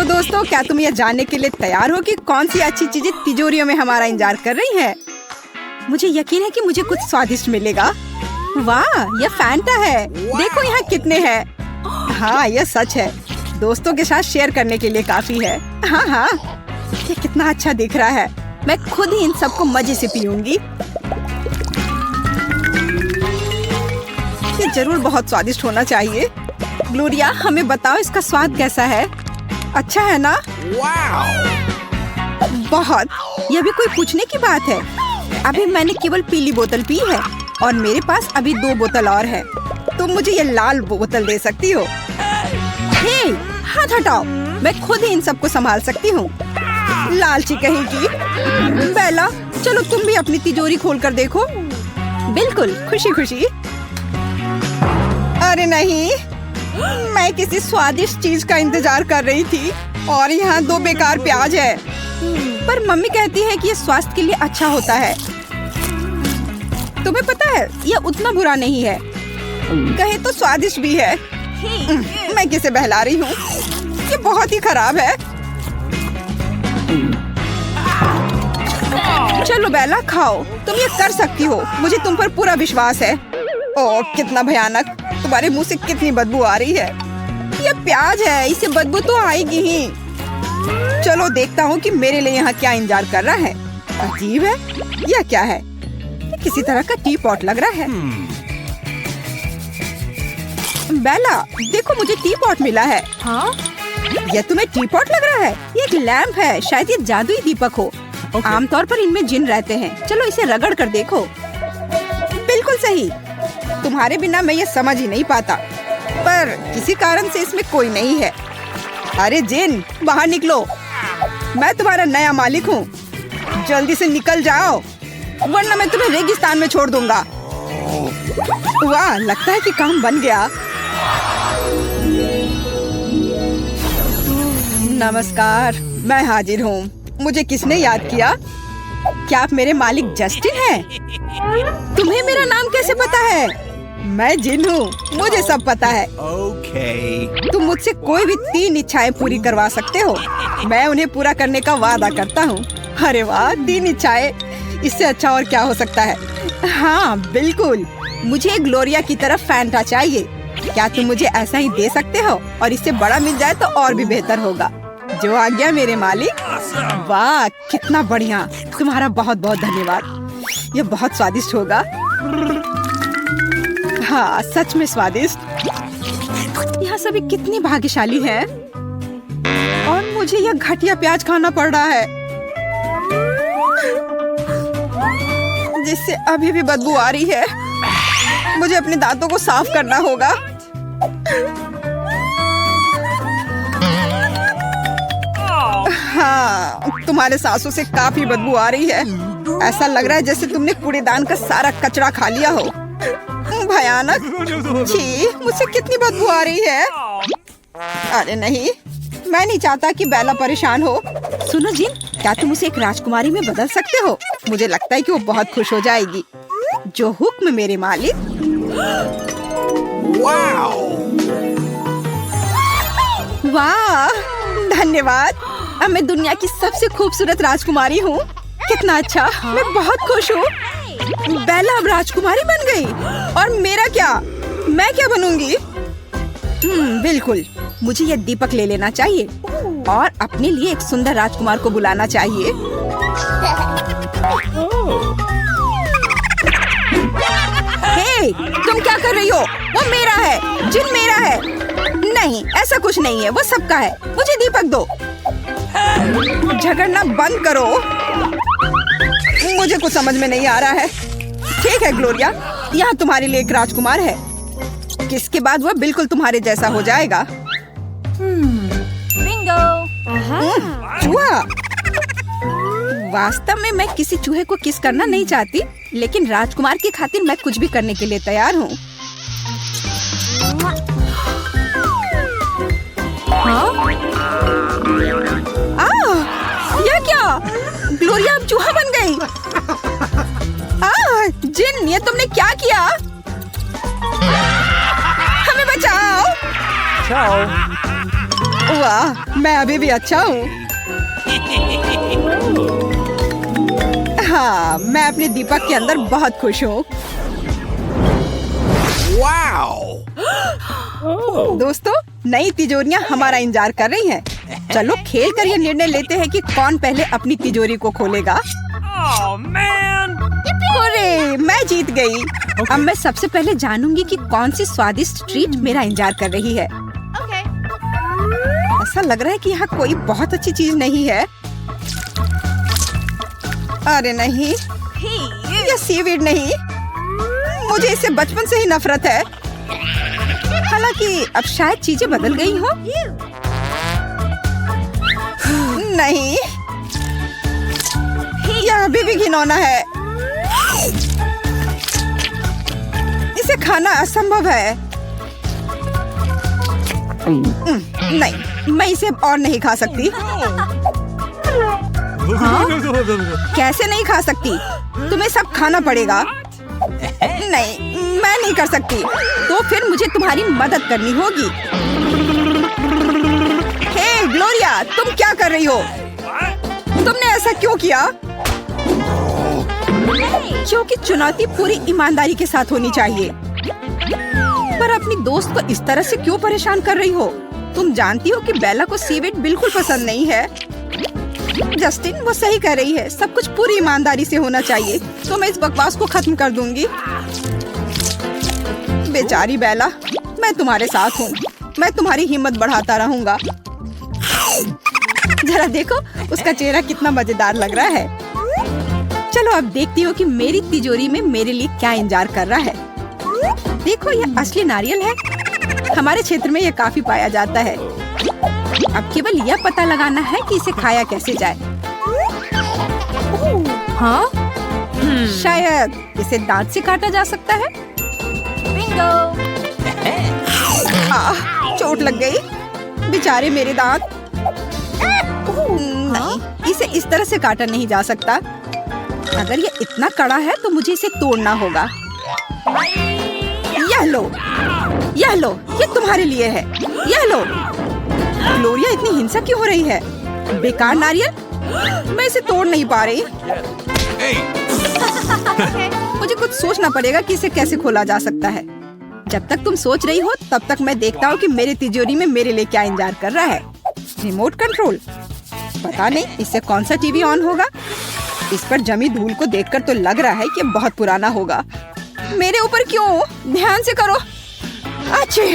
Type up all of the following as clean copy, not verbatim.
तो दोस्तों, क्या तुम यह जानने के लिए तैयार हो कि कौन सी अच्छी चीजें तिजोरियों में हमारा इंतजार कर रही है? मुझे यकीन है कि मुझे कुछ स्वादिष्ट मिलेगा। वाह, यह फैंटा है। देखो यहाँ कितने हैं। हाँ, यह सच है। दोस्तों के साथ शेयर करने के लिए काफी है। हाँ हाँ, ये कितना अच्छा दिख रहा है। मैं खुद ही इन सबको मजे से पीऊंगी। ये जरूर बहुत स्वादिष्ट होना चाहिए। ग्लोरिया, हमें बताओ इसका स्वाद कैसा है? अच्छा है ना? बहुत। यह भी कोई पूछने की बात है? अभी मैंने केवल पीली बोतल पी है और मेरे पास अभी 2 बोतल और है। तुम मुझे ये लाल बोतल दे सकती हो? हे, हाथ हटाओ। मैं खुद ही इन सबको संभाल सकती हूँ। लालची कहीं की। बेला, चलो तुम भी अपनी तिजोरी खोल कर देखो। बिल्कुल, खुशी खुशी। अरे नहीं, मैं किसी स्वादिष्ट चीज का इंतजार कर रही थी और यहाँ 2 बेकार प्याज है। पर मम्मी कहती है कि ये स्वास्थ्य के लिए अच्छा होता है। तुम्हें पता है, यह उतना बुरा नहीं है। कहे तो स्वादिष्ट भी है। मैं किसे बहला रही हूँ? ये बहुत ही खराब है। चलो बेला, खाओ। तुम ये कर सकती हो। मुझे तुम पर पूरा विश्वास है। ओह, कितना भयानक। तुम्हारे मुंह से कितनी बदबू आ रही है। ये प्याज है, इसे बदबू तो आएगी ही। चलो देखता हूँ कि मेरे लिए यहाँ क्या इंतजार कर रहा है। अजीब है। यह क्या है? ये किसी तरह का टी पॉट लग रहा है। बेला, देखो मुझे टी पॉट मिला है। हाँ? यह तुम्हें टी पॉट लग रहा है? ये एक लैंप है। शायद ये जादुई दीपक हो। आमतौर पर इनमें जिन रहते हैं। चलो इसे रगड़ कर देखो। बिल्कुल सही। तुम्हारे बिना मैं ये समझ ही नहीं पाता, पर किसी कारण से इसमें कोई नहीं है। अरे जिन, बाहर निकलो। मैं तुम्हारा नया मालिक हूँ। जल्दी से निकल जाओ, वरना मैं तुम्हें रेगिस्तान में छोड़ दूंगा। वाह, लगता है कि काम बन गया। नमस्कार, मैं हाजिर हूँ। मुझे किसने याद किया? क्या आप मेरे मालिक जस्टिन हैं? तुम्हें मेरा नाम कैसे पता है? मैं जिन हूँ, मुझे सब पता है। तुम मुझसे कोई भी 3 इच्छाएं पूरी करवा सकते हो। मैं उन्हें पूरा करने का वादा करता हूँ। अरे वाह, 3 इच्छाएं, इससे अच्छा और क्या हो सकता है? हाँ बिल्कुल, मुझे ग्लोरिया की तरफ फैंटा चाहिए। क्या तुम मुझे ऐसा ही दे सकते हो? और इससे बड़ा मिल जाए तो और भी बेहतर होगा। जो आज्ञा मेरे मालिक। वाह, कितना बढ़िया। तुम्हारा बहुत बहुत धन्यवाद। यह बहुत स्वादिष्ट होगा। हाँ, सच में स्वादिष्ट। यहाँ सभी कितनी भाग्यशाली हैं और मुझे यह घटिया प्याज खाना पड़ रहा है, जिससे अभी भी बदबू आ रही है। मुझे अपने दांतों को साफ करना होगा। हाँ, तुम्हारे सांसों से काफी बदबू आ रही है। ऐसा लग रहा है जैसे तुमने कूड़ेदान का सारा कचरा खा लिया हो। भयानक। छी, मुझसे कितनी बदबू आ रही है। अरे नहीं, मैं नहीं चाहता कि बेला परेशान हो। सुनो जिन, क्या तुम उसे एक राजकुमारी में बदल सकते हो? मुझे लगता है कि वो बहुत खुश हो जाएगी। जो हुक्म मेरे मालिक। वाह, धन्यवाद। अब मैं दुनिया की सबसे खूबसूरत राजकुमारी हूँ। कितना अच्छा। मैं बहुत खुश हूँ। बेला अब राजकुमारी बन गई। और मेरा क्या? मैं क्या बनूंगी? बिल्कुल, मुझे यह दीपक ले लेना चाहिए और अपने लिए एक सुंदर राजकुमार को बुलाना चाहिए। हे, तुम क्या कर रही हो? वो मेरा है। जिन मेरा है। नहीं, ऐसा कुछ नहीं है। वो सबका है। मुझे दीपक दो। झगड़ना बंद करो। मुझे कुछ समझ में नहीं आ रहा है। ठीक है ग्लोरिया, यहाँ तुम्हारे लिए एक राजकुमार है। किसके बाद वह बिल्कुल तुम्हारे जैसा हो जाएगा। बिंगो। चूहा। वास्तव में मैं किसी चूहे को किस करना नहीं चाहती, लेकिन राजकुमार की खातिर मैं कुछ भी करने के लिए तैयार हूँ। यह क्या? ग्लोरिया अब चूहा बन गई। जिन, ये तुमने क्या किया? हमें बचाओ। वाह, मैं अभी भी अच्छा हूँ। हाँ, मैं अपने दीपक के अंदर बहुत खुश हूँ। दोस्तों, नई तिजोरियाँ हमारा इंतजार कर रही हैं। चलो खेल कर ये निर्णय लेते हैं कि कौन पहले अपनी तिजोरी को खोलेगा। अरे, मैं जीत गई। अब मैं सबसे पहले जानूंगी कि कौन सी स्वादिष्ट ट्रीट मेरा इंतजार कर रही है। ऐसा लग रहा है कि यहाँ कोई बहुत अच्छी चीज नहीं है। अरे नहीं, ये सीवीड नहीं। मुझे इससे बचपन से ही नफरत है। हालांकि अब शायद चीजें बदल गई हो। नहीं, यह अभी भी घिनौना है। इसे खाना असंभव है। नहीं, मैं इसे अब और नहीं खा सकती। हाँ? कैसे नहीं खा सकती? तुम्हें सब खाना पड़ेगा। नहीं, मैं नहीं कर सकती। तो फिर मुझे तुम्हारी मदद करनी होगी। हे ग्लोरिया, तुम क्या कर रही हो? तुमने ऐसा क्यों किया? क्योंकि चुनौती पूरी ईमानदारी के साथ होनी चाहिए। पर अपनी दोस्त को इस तरह से क्यों परेशान कर रही हो? तुम जानती हो कि बेला को सीवीड बिल्कुल पसंद नहीं है। जस्टिन, वो सही कह रही है। सब कुछ पूरी ईमानदारी से होना चाहिए। तो मैं इस बकवास को खत्म कर दूंगी। बेचारी बेला, मैं तुम्हारे साथ हूँ। मैं तुम्हारी हिम्मत बढ़ाता रहूंगा। जरा देखो, उसका चेहरा कितना मजेदार लग रहा है। चलो अब देखती हूँ कि मेरी तिजोरी में मेरे लिए क्या इंतजार कर रहा है। देखो, ये असली नारियल है। हमारे क्षेत्र में ये काफी पाया जाता है। अब केवल यह पता लगाना है कि इसे खाया कैसे जाए। हाँ? शायद इसे दांत से काटा जा सकता है। बिंगो! चोट लग गई। बेचारे मेरे दांत। नहीं, इसे इस तरह से काटा नहीं जा सकता। अगर ये इतना कड़ा है तो मुझे इसे तोड़ना होगा। यह लो, यह लो, ये तुम्हारे लिए है। यह लो। ग्लोरिया, इतनी हिंसा क्यों हो रही है? बेकार नारियल, मैं इसे तोड़ नहीं पा रही। मुझे कुछ सोचना पड़ेगा कि इसे कैसे खोला जा सकता है। जब तक तुम सोच रही हो, तब तक मैं देखता हूँ कि मेरी तिजोरी में मेरे लिए क्या इंतजार कर रहा है। Remote control. पता नहीं इससे कौन सा टीवी ऑन होगा। इस पर जमी धूल को देखकर तो लग रहा है कि बहुत पुराना होगा। मेरे ऊपर क्यों? ध्यान से करो। अच्छे।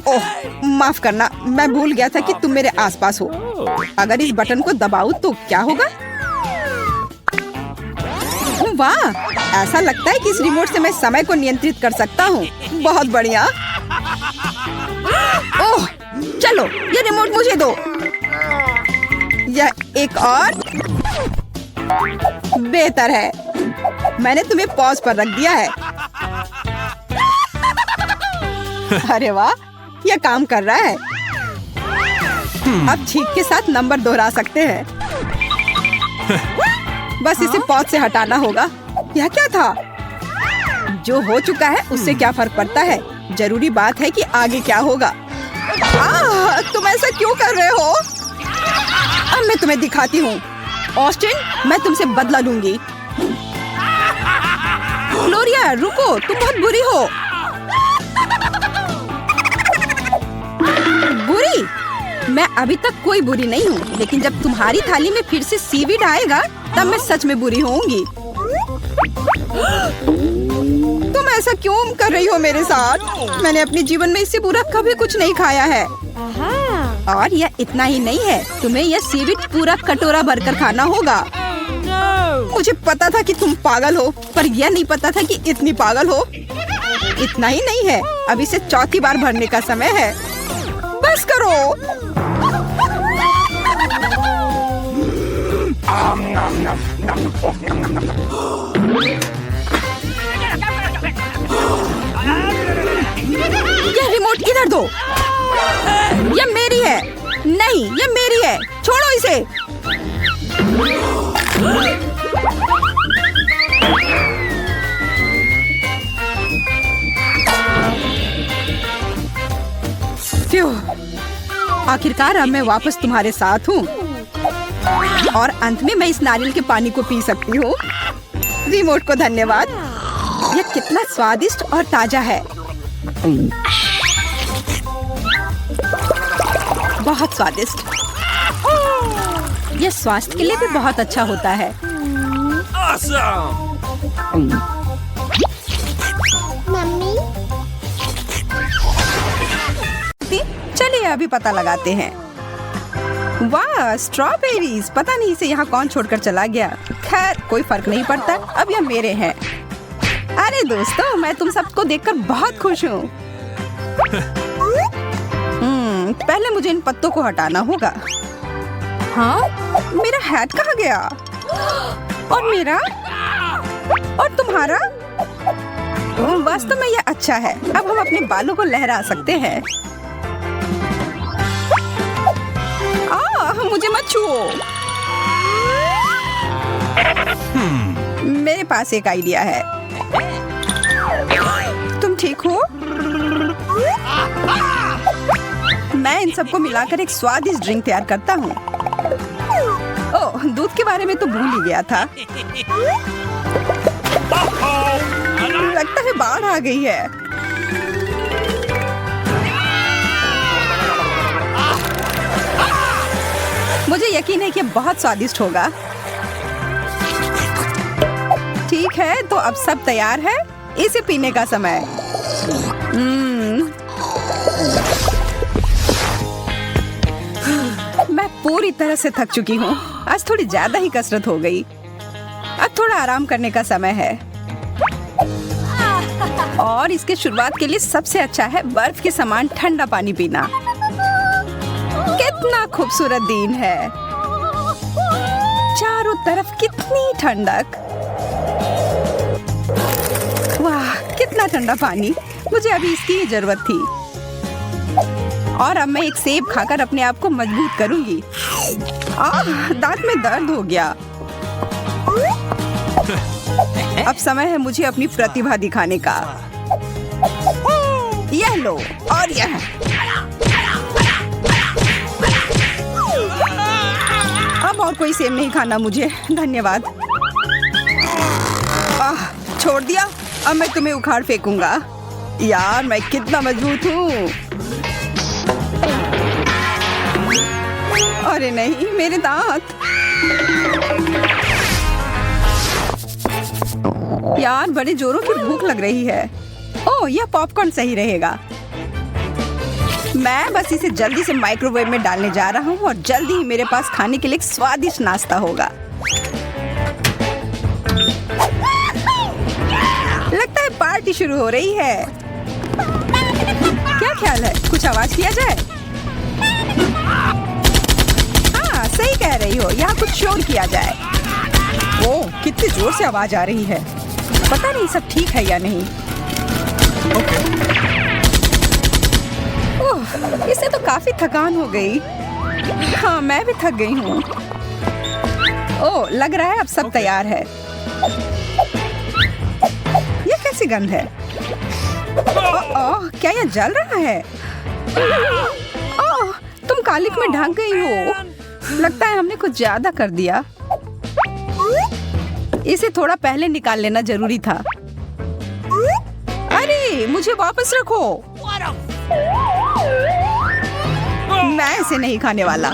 ओह, माफ करना, मैं भूल गया था कि तुम मेरे आसपास हो। अगर इस बटन को दबाऊं तो क्या होगा? वाह, ऐसा लगता है कि इस रिमोट से मैं समय को नियंत्रित कर सकता हूँ। बहुत बढ़िया। ओह, चलो, ये रिमोट मुझे दो। यह एक और बेहतर है। मैंने तुम्हें पॉज पर रख दिया है। अरे वाह, यह काम कर रहा है। अब छींक के साथ नंबर दोहरा सकते हैं। बस इसे पॉज से हटाना होगा। यह क्या था? जो हो चुका है उससे क्या फर्क पड़ता है? जरूरी बात है कि आगे क्या होगा। तुम ऐसा क्यों कर रहे हो? अब मैं तुम्हें दिखाती हूँ। ऑस्टिन, मैं तुमसे बदला लूंगी। ग्लोरिया, रुको, तुम बहुत बुरी हो। बुरी? मैं अभी तक कोई बुरी नहीं हूँ, लेकिन जब तुम्हारी थाली में फिर से सीवीड आएगा, तब मैं सच में बुरी होंगी। तुम ऐसा क्यों कर रही हो मेरे साथ? मैंने अपने जीवन में इससे बुरा कभी कुछ नहीं खाया है। और यह इतना ही नहीं है, तुम्हें यह सीवीड पूरा कटोरा भरकर खाना होगा। मुझे पता था कि तुम पागल हो, पर यह नहीं पता था कि इतनी पागल हो। इतना ही नहीं है, अब इसे चौथी बार भरने का समय है। बस करो। यह रिमोट इधर दो। यह मेरी है। नहीं, यह मेरी है। छोड़ो इसे। फ्यू, आखिरकार अब मैं वापस तुम्हारे साथ हूँ और अंत में मैं इस नारियल के पानी को पी सकती हूँ। रिमोट को धन्यवाद। यह कितना स्वादिष्ट और ताजा है। बहुत स्वादिष्ट। यह स्वास्थ्य के लिए भी बहुत अच्छा होता है। मम्मी, चलिए अभी पता लगाते हैं। वाह, स्ट्रॉबेरीज। पता नहीं इसे यहाँ कौन छोड़कर चला गया। खैर कोई फर्क नहीं पड़ता, अब यह मेरे हैं। अरे दोस्तों, मैं तुम सबको देखकर बहुत खुश हूँ। पहले मुझे इन पत्तों को हटाना होगा। हाँ, मेरा हैट कहाँ गया? और मेरा? और तुम्हारा? वास्तव में यह अच्छा है। अब हम अपने बालों को लहरा सकते हैं। मुझे मत छुओ। मेरे पास एक आइडिया है। तुम ठीक हो? मैं इन सबको मिलाकर एक स्वादिष्ट ड्रिंक तैयार करता हूँ। ओह, दूध के बारे में तो भूल ही गया था। लगता है बाढ़ आ गई है। मुझे यकीन है कि यह बहुत स्वादिष्ट होगा। ठीक है, तो अब सब तैयार है। इसे पीने का समय। मैं पूरी तरह से थक चुकी हूँ। आज थोड़ी ज्यादा ही कसरत हो गई। अब थोड़ा आराम करने का समय है। और इसके शुरुआत के लिए सबसे अच्छा है बर्फ के समान ठंडा पानी पीना। कितना खूबसूरत दिन है। चारों तरफ कितनी ठंडक। वाह, कितना ठंडा पानी। मुझे अभी इसकी ही जरूरत थी। और अब मैं एक सेब खाकर अपने आप को मजबूत करूंगी। दांत में दर्द हो गया। अब समय है मुझे अपनी प्रतिभा दिखाने का। यह लो और यह। अब और कोई सेब नहीं खाना मुझे, धन्यवाद। छोड़ दिया। अब मैं तुम्हें उखाड़ फेंकूंगा। यार, मैं कितना मजबूत हूँ। अरे नहीं, मेरे दांत। यार, बड़े जोरों की भूख लग रही है। ओह, यह पॉपकॉर्न सही रहेगा। मैं बस इसे जल्दी से माइक्रोवेव में डालने जा रहा हूँ और जल्दी ही मेरे पास खाने के लिए एक स्वादिष्ट नाश्ता होगा। लगता है पार्टी शुरू हो रही है। क्या ख्याल है, कुछ आवाज किया जाए? हाँ, सही कह रही हो। यहाँ कुछ शोर किया जाए। ओह, कितनी जोर से आवाज आ रही है। पता नहीं सब ठीक है या नहीं। ओह, इससे तो काफी थकान हो गई। हाँ, मैं भी थक गई हूँ। ओह, लग रहा है अब सब तैयार है। ये कैसी गंध है? ओह, क्या यह जल रहा है? ओह, तुम कालिक में ढक गई हो। लगता है हमने कुछ ज्यादा कर दिया। इसे थोड़ा पहले निकाल लेना जरूरी था। अरे, मुझे वापस रखो। मैं इसे नहीं खाने वाला।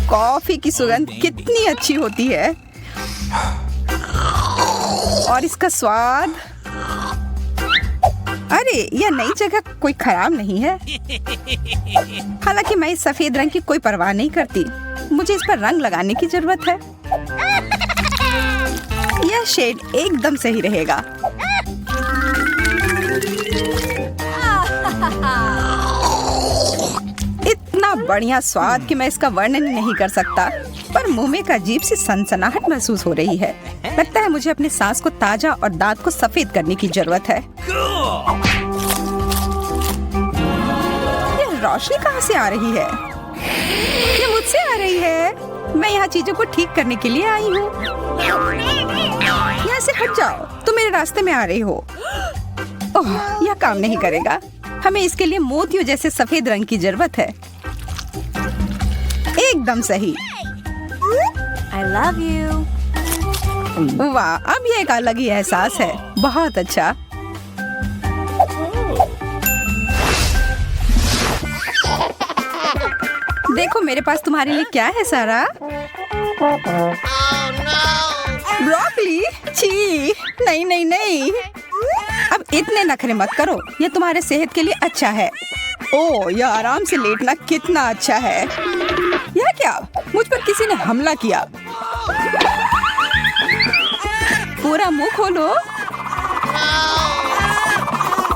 कॉफी की सुगंध कितनी अच्छी होती है। और इसका स्वाद। अरे, यह नई जगह कोई खराब नहीं है। हालांकि मैं इस सफेद रंग की कोई परवाह नहीं करती। मुझे इस पर रंग लगाने की जरूरत है। यह शेड एकदम सही रहेगा। इतना बढ़िया स्वाद कि मैं इसका वर्णन नहीं कर सकता। पर मुंह में एक अजीब सी सनसनाहट महसूस हो रही है। लगता है मुझे अपने सांस को ताजा और दांत को सफेद करने की जरूरत है। ये रोशनी कहाँ से आ रही है? ये मुझसे आ रही है। मैं यहाँ चीजों को ठीक करने के लिए आई हूँ। यहाँ से हट जाओ, तुम मेरे रास्ते में आ रही हो। ओह, यह काम नहीं करेगा। हमें इसके लिए मोतियों जैसे सफेद रंग की जरूरत है। एकदम सही। I love you. वाह, अब ये एक अलग ही एहसास है। बहुत अच्छा। देखो मेरे पास तुम्हारे लिए क्या है सारा। ब्रोकली? छी, नहीं नहीं नहीं। अब इतने नखरे मत करो, ये तुम्हारे सेहत के लिए अच्छा है। ओह, यह आराम से लेटना कितना अच्छा है। यह क्या? मुझ पर किसी ने हमला किया। पूरा मुंह खोलो।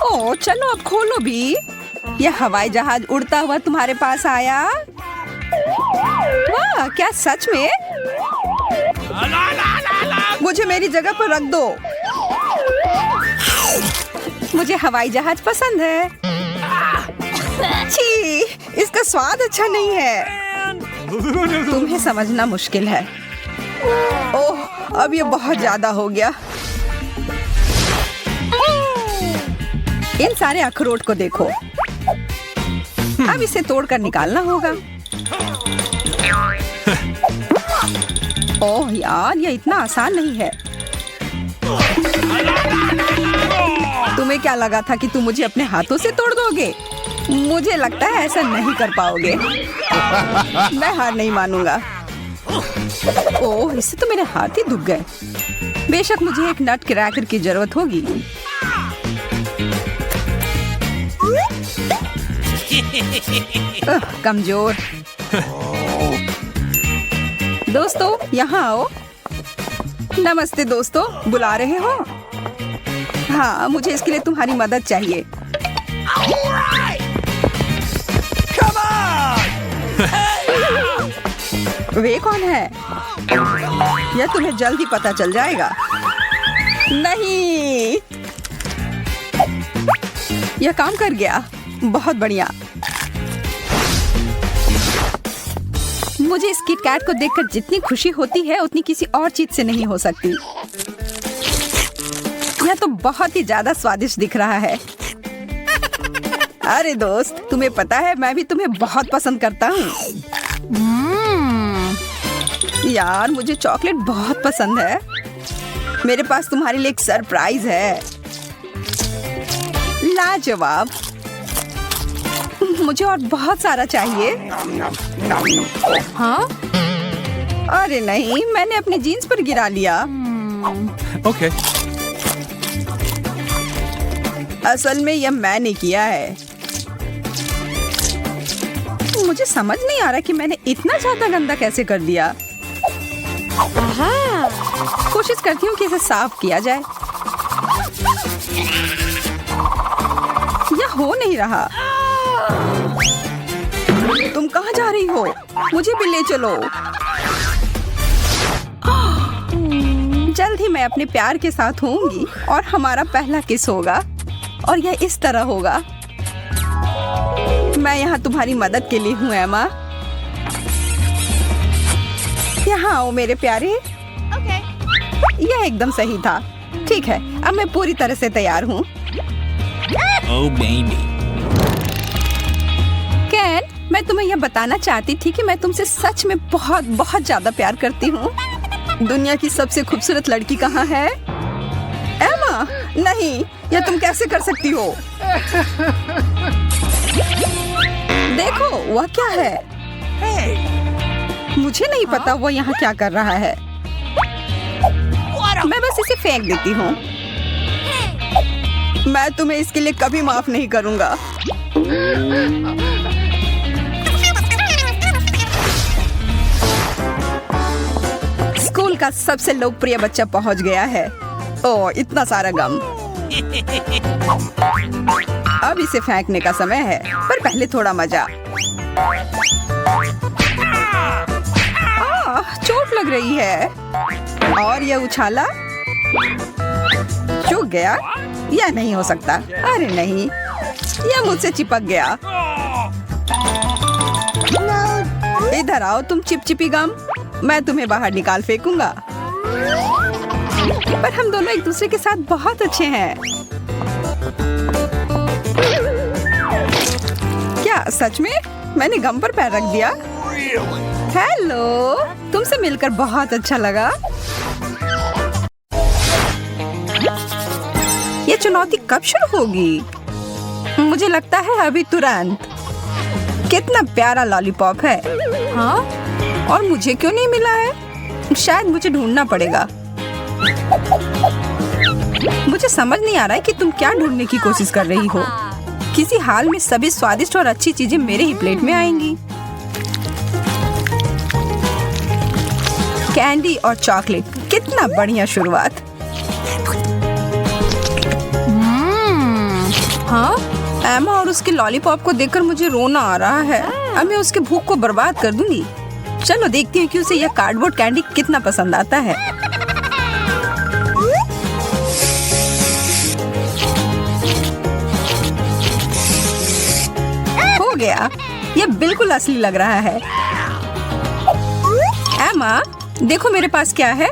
ओह, चलो अब खोलो भी। यह हवाई जहाज उड़ता हुआ तुम्हारे पास आया। वाह, क्या सच में? मुझे मेरी जगह पर रख दो। मुझे हवाई जहाज पसंद है। छी, इसका स्वाद अच्छा नहीं है। तुम्हें समझना मुश्किल है। ओह, अब ये बहुत ज्यादा हो गया। इन सारे अखरोट को देखो। अब इसे तोड़कर निकालना होगा। ओह यार, ये इतना आसान नहीं है। तुम्हें क्या लगा था कि तुम मुझे अपने हाथों से तोड़ दोगे? मुझे लगता है ऐसा नहीं कर पाओगे। मैं हार नहीं मानूंगा। ओह, इससे तो मेरे हाथ ही दुख गए। बेशक मुझे एक नट क्रैकर की जरूरत होगी। कमजोर। दोस्तों, यहाँ आओ। नमस्ते दोस्तों, बुला रहे हो? हाँ, मुझे इसके लिए तुम्हारी मदद चाहिए। वे कौन है? यह तुम्हें जल्दी पता चल जाएगा। नहीं, यह काम कर गया। बहुत बढ़िया। मुझे इस किट कैट को देखकर जितनी खुशी होती है उतनी किसी और चीज से नहीं हो सकती। यह तो बहुत ही ज्यादा स्वादिष्ट दिख रहा है। अरे दोस्त, तुम्हें पता है मैं भी तुम्हें बहुत पसंद करता हूँ। यार, मुझे चॉकलेट बहुत पसंद है। मेरे पास तुम्हारे लिए एक सरप्राइज है। लाजवाब। मुझे और बहुत सारा चाहिए। हाँ? अरे नहीं, मैंने अपने जीन्स पर गिरा लिया। Okay. असल में यह मैंने किया है। मुझे समझ नहीं आ रहा कि मैंने इतना ज्यादा गंदा कैसे कर दिया। कोशिश करती हूँ कि इसे साफ किया जाए। यह हो नहीं रहा। तुम कहाँ जा रही हो? मुझे भी ले चलो। जल्द ही मैं अपने प्यार के साथ होंगी और हमारा पहला किस होगा और यह इस तरह होगा। मैं यहाँ तुम्हारी मदद के लिए हूँ एमा। यहाँ आओ मेरे प्यारे। यह एकदम सही था। ठीक है, अब मैं पूरी तरह से तैयार हूँ। Oh baby. कैन, मैं तुम्हें यह बताना चाहती थी कि मैं तुमसे सच में बहुत बहुत ज्यादा प्यार करती हूँ। दुनिया की सबसे खूबसूरत लड़की कहाँ है? एमा, नहीं, यह तुम कैसे कर सकती हो? देखो, वह क्या है? मुझे नहीं पता वो यहाँ क्या कर रहा है। मैं बस इसे फेंक देती हूँ। मैं तुम्हें इसके लिए कभी माफ नहीं करूँगा। स्कूल का सबसे लोकप्रिय बच्चा पहुँच गया है। ओह, इतना सारा गम। अब इसे फेंकने का समय है, पर पहले थोड़ा मजा। चोट लग रही है। और यह उछाला, चूक गया। यह नहीं हो सकता। अरे नहीं, यह मुझसे चिपक गया। इधर आओ तुम चिपचिपी गम। मैं तुम्हें बाहर निकाल फेंकूंगा। पर हम दोनों एक दूसरे के साथ बहुत अच्छे हैं। क्या सच में? मैंने गम पर पैर रख दिया। हेलो, तुमसे मिलकर बहुत अच्छा लगा। ये चुनौती कब शुरू होगी? मुझे लगता है अभी तुरंत। कितना प्यारा लॉलीपॉप है। हाँ, और मुझे क्यों नहीं मिला है? शायद मुझे ढूंढना पड़ेगा। मुझे समझ नहीं आ रहा है कि तुम क्या ढूंढने की कोशिश कर रही हो। किसी हाल में सभी स्वादिष्ट और अच्छी चीजें मेरे ही प्लेट में आएंगी। कैंडी और चॉकलेट, कितना बढ़िया शुरुआत। हाँ, एमा और उसके लॉलीपॉप को देखकर मुझे रोना आ रहा है। अब मैं उसके भूख को बर्बाद कर दूंगी। चलो देखती हूँ कि उसे यह कार्डबोर्ड कैंडी कितना पसंद आता है। हो गया, यह बिल्कुल असली लग रहा है। एमा, देखो मेरे पास क्या है।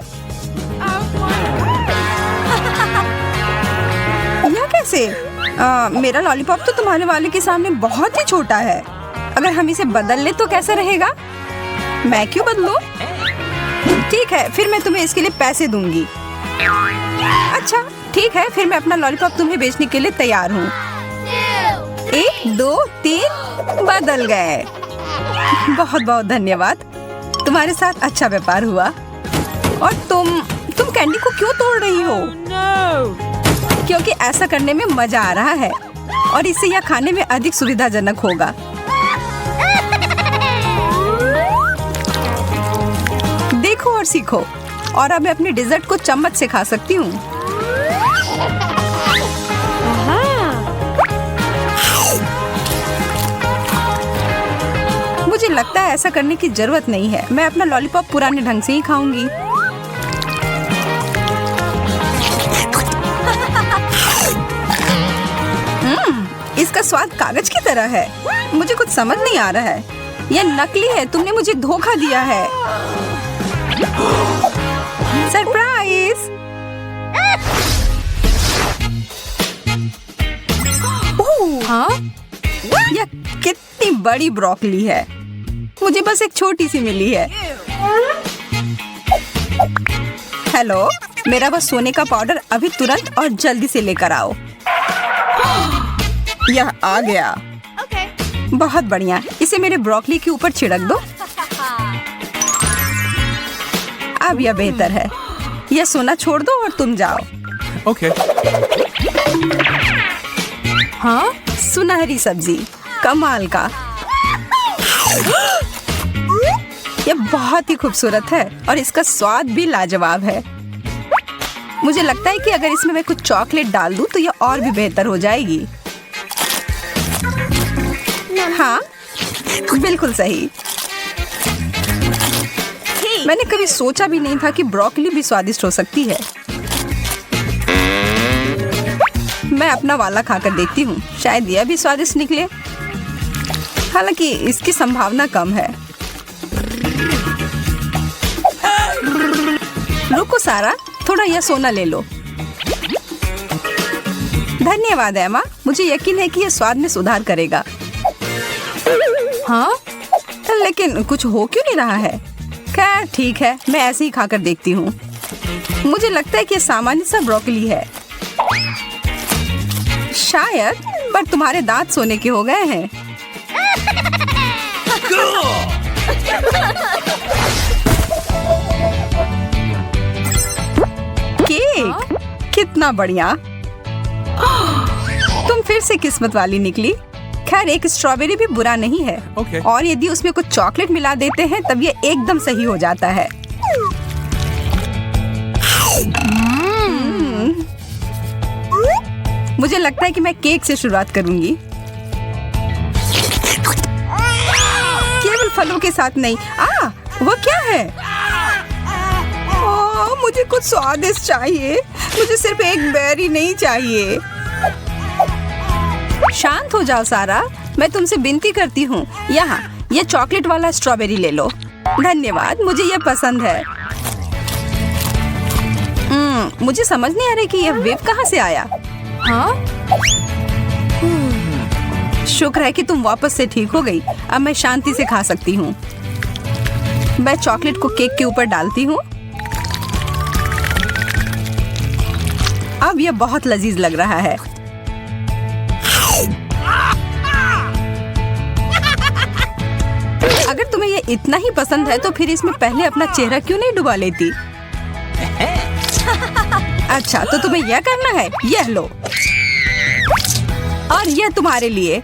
यह कैसे? मेरा लॉलीपॉप तो तुम्हारे वाले के सामने बहुत ही छोटा है। अगर हम इसे बदल ले तो कैसा रहेगा? मैं क्यों बदलूं? ठीक है, फिर मैं तुम्हें इसके लिए पैसे दूंगी। अच्छा, ठीक है, फिर मैं अपना लॉलीपॉप तुम्हें बेचने के लिए तैयार हूँ। 1, 2, 3, बदल गए। बहुत बहुत धन्यवाद। तुम्हारे साथ अच्छा व्यापार हुआ। और तुम कैंडी को क्यों तोड़ रही हो? क्योंकि ऐसा करने में मजा आ रहा है और इससे यह खाने में अधिक सुविधाजनक होगा। देखो और सीखो। और अब मैं अपने डेजर्ट को चम्मच से खा सकती हूँ। मुझे लगता है ऐसा करने की जरूरत नहीं है। मैं अपना लॉलीपॉप पुराने ढंग से ही खाऊंगी। इसका स्वाद कागज की तरह है। मुझे कुछ समझ नहीं आ रहा है। यह नकली है। तुमने मुझे धोखा दिया है। सरप्राइज! हाँ? यह कितनी बड़ी ब्रोकली है। मुझे बस एक छोटी सी मिली है। हेलो, मेरा वह सोने का पाउडर अभी तुरंत और जल्दी से लेकर आओ। यह आ गया। बहुत बढ़िया। इसे मेरे ब्रोकली के ऊपर छिड़क दो। अब यह बेहतर है। यह सोना छोड़ दो और तुम जाओ। Okay. हाँ, सुनहरी सब्जी, कमाल का। यह बहुत ही खूबसूरत है और इसका स्वाद भी लाजवाब है। मुझे लगता है कि अगर इसमें मैं कुछ चॉकलेट डाल दूं तो यह और भी बेहतर हो जाएगी। हाँ, बिल्कुल सही। मैंने कभी सोचा भी नहीं था कि ब्रोकली भी स्वादिष्ट हो सकती है। मैं अपना वाला खाकर देखती हूँ। शायद यह भी स्वादिष्ट निकले। हालांकि इसकी संभावना कम है। रुको सारा, थोड़ा यह सोना ले लो। धन्यवाद एमा। मुझे यकीन है कि यह स्वाद में सुधार करेगा। हाँ, लेकिन कुछ हो क्यों नहीं रहा है? खैर ठीक है, मैं ऐसे ही खाकर देखती हूँ। मुझे लगता है कि यह सामान्य सा ब्रोकली है। शायद, पर तुम्हारे दांत सोने के हो गए हैं। केक, कितना बढ़िया। तुम फिर से किस्मत वाली निकली। खैर, एक स्ट्रॉबेरी भी बुरा नहीं है। Okay. और यदि उसमें कुछ चॉकलेट मिला देते हैं तब ये एकदम सही हो जाता है। मुझे लगता है कि मैं केक से शुरुआत करूंगी। केवल फलों के साथ नहीं। वो क्या है? मुझे कुछ स्वादिष्ट चाहिए। मुझे सिर्फ एक बेरी नहीं चाहिए। शांत हो जाओ सारा, मैं तुमसे विनती करती हूँ। यहाँ ये चॉकलेट वाला स्ट्रॉबेरी ले लो। धन्यवाद, मुझे ये पसंद है। मुझे समझ नहीं आ रही कि यह वेव कहाँ से आया। Huh? शुक्र है कि तुम वापस से ठीक हो गई। अब मैं शांति से खा सकती हूँ। मैं चॉकलेट को केक के ऊपर डालती हूँ। अब यह बहुत लजीज लग रहा है। अगर तुम्हें यह इतना ही पसंद है तो फिर इसमें पहले अपना चेहरा क्यों नहीं डुबा लेती? अच्छा, तो तुम्हें यह करना है। यह लो, और यह तुम्हारे लिए।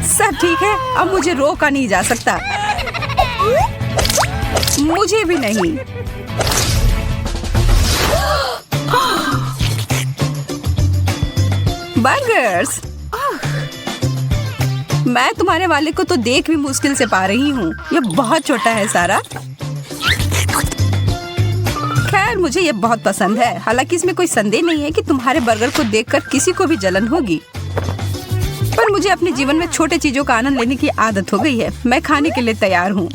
सब ठीक है, अब मुझे रोका नहीं जा सकता। मुझे भी नहीं। बर्गर्स। मैं तुम्हारे वाले को तो देख भी मुश्किल से पा रही हूँ। ये बहुत छोटा है सारा। खैर, मुझे ये बहुत पसंद है। हालांकि इसमें कोई संदेह नहीं है कि तुम्हारे बर्गर को देखकर किसी को भी जलन होगी। पर मुझे अपने जीवन में छोटे चीजों का आनंद लेने की आदत हो गई है। मैं खाने के लिए तैयार हूँ।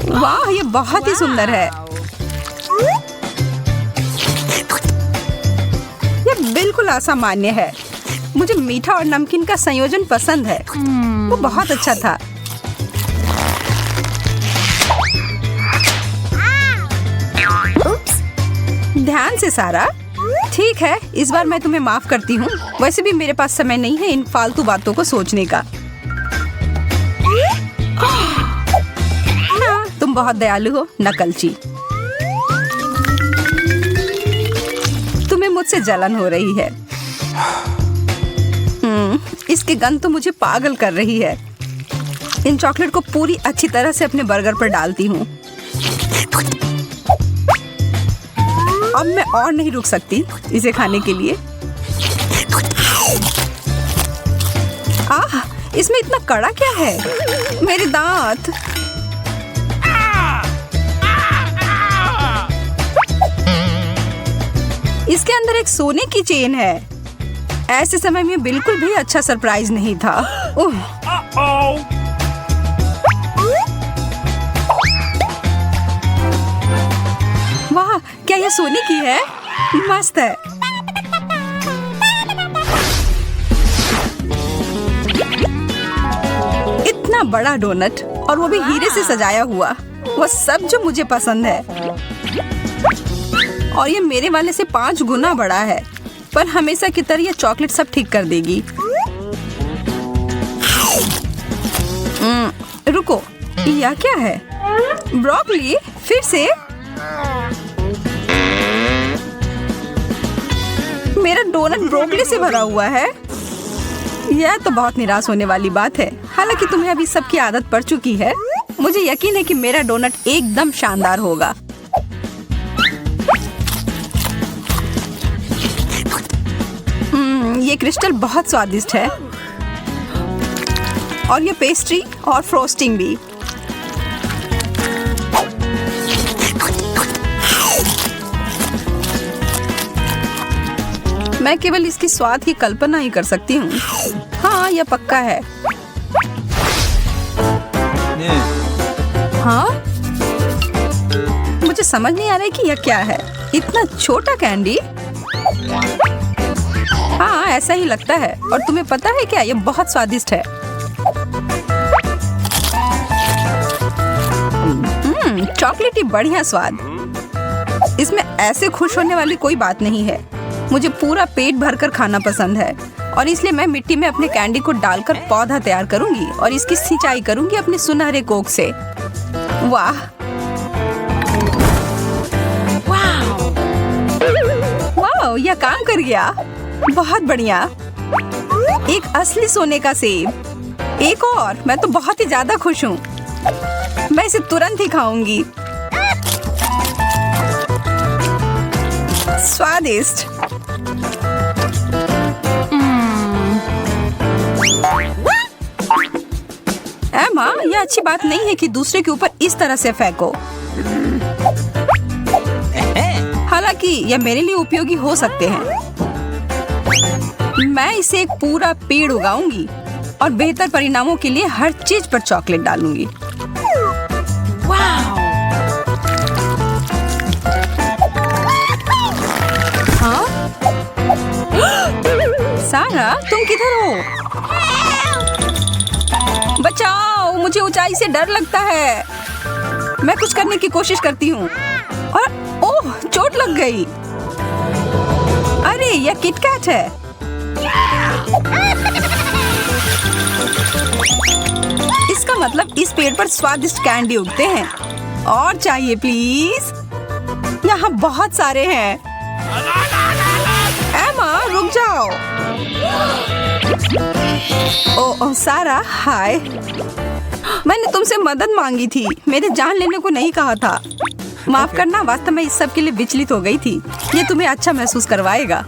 वाह, ये बहुत ही सुंदर है। ये बिल्कुल असामान्य है। मुझे मीठा और नमकीन का संयोजन पसंद है। वो बहुत अच्छा था। ध्यान से सारा। ठीक है, इस बार मैं तुम्हें माफ करती हूँ। वैसे भी मेरे पास समय नहीं है इन फालतू बातों को सोचने का। हाँ, तुम बहुत दयालु हो, नकलची। तुम्हें मुझसे जलन हो रही है। इसकी गंध तो मुझे पागल कर रही है। इन चॉकलेट को पूरी अच्छी तरह से अपने बर्गर पर डालती हूँ। अब मैं और नहीं रुक सकती इसे खाने के लिए। आह, इसमें इतना कड़ा क्या है? मेरे दांत। इसके अंदर एक सोने की चेन है। ऐसे समय में बिल्कुल भी अच्छा सरप्राइज नहीं था। वाह, क्या यह सोने की है? मस्त है। इतना बड़ा डोनट, और वो भी हीरे से सजाया हुआ। वो सब जो मुझे पसंद है। और ये मेरे वाले से 5 गुना बड़ा है। पर हमेशा की तरह ये चॉकलेट सब ठीक कर देगी। रुको, यह क्या है? ब्रोकली? फिर से? मेरा डोनट ब्रोकली से भरा हुआ है। यह तो बहुत निराश होने वाली बात है। हालांकि तुम्हें अभी सबकी आदत पड़ चुकी है। मुझे यकीन है कि मेरा डोनट एकदम शानदार होगा। ये क्रिस्टल बहुत स्वादिष्ट है। और ये पेस्ट्री और फ्रोस्टिंग भी। मैं केवल इसकी स्वाद की कल्पना ही कर सकती हूँ। हाँ, यह पक्का है। हाँ, मुझे समझ नहीं आ रहा है कि यह क्या है। इतना छोटा कैंडी। हाँ, ऐसा ही लगता है। और तुम्हें पता है क्या, ये बहुत स्वादिष्ट है। चॉकलेटी बढ़िया स्वाद। इसमें ऐसे खुश होने वाली कोई बात नहीं है। मुझे पूरा पेट भरकर खाना पसंद है। और इसलिए मैं मिट्टी में अपने कैंडी को डालकर पौधा तैयार करूंगी और इसकी सिंचाई करूंगी अपने सुनहरे कोक से। वाह, वाह, यह काम कर गया। बहुत बढ़िया। एक असली सोने का सेब। एक और। मैं तो बहुत ही ज्यादा खुश हूँ। मैं इसे तुरंत ही खाऊंगी। स्वादिष्ट। एमा, यह अच्छी बात नहीं है कि दूसरे के ऊपर इस तरह से फेंको। हालांकि यह मेरे लिए उपयोगी हो सकते हैं। मैं इसे एक पूरा पेड़ उगाऊंगी और बेहतर परिणामों के लिए हर चीज पर चॉकलेट डालूंगी। सारा, तुम किधर हो? बचाओ, मुझे ऊंचाई से डर लगता है। मैं कुछ करने की कोशिश करती हूँ और ओह, चोट लग गई। अरे यह किटकैट है। इसका मतलब इस पेड़ पर स्वादिष्ट कैंडी उगते हैं। और चाहिए प्लीज। यहाँ बहुत सारे हैं। एमा, रुक जाओ। ओह सारा, हाय। मैंने तुमसे मदद मांगी थी, मेरे जान लेने को नहीं कहा था। माफ करना, वास्तव में इस सब के लिए विचलित हो गई थी। ये तुम्हें अच्छा महसूस करवाएगा।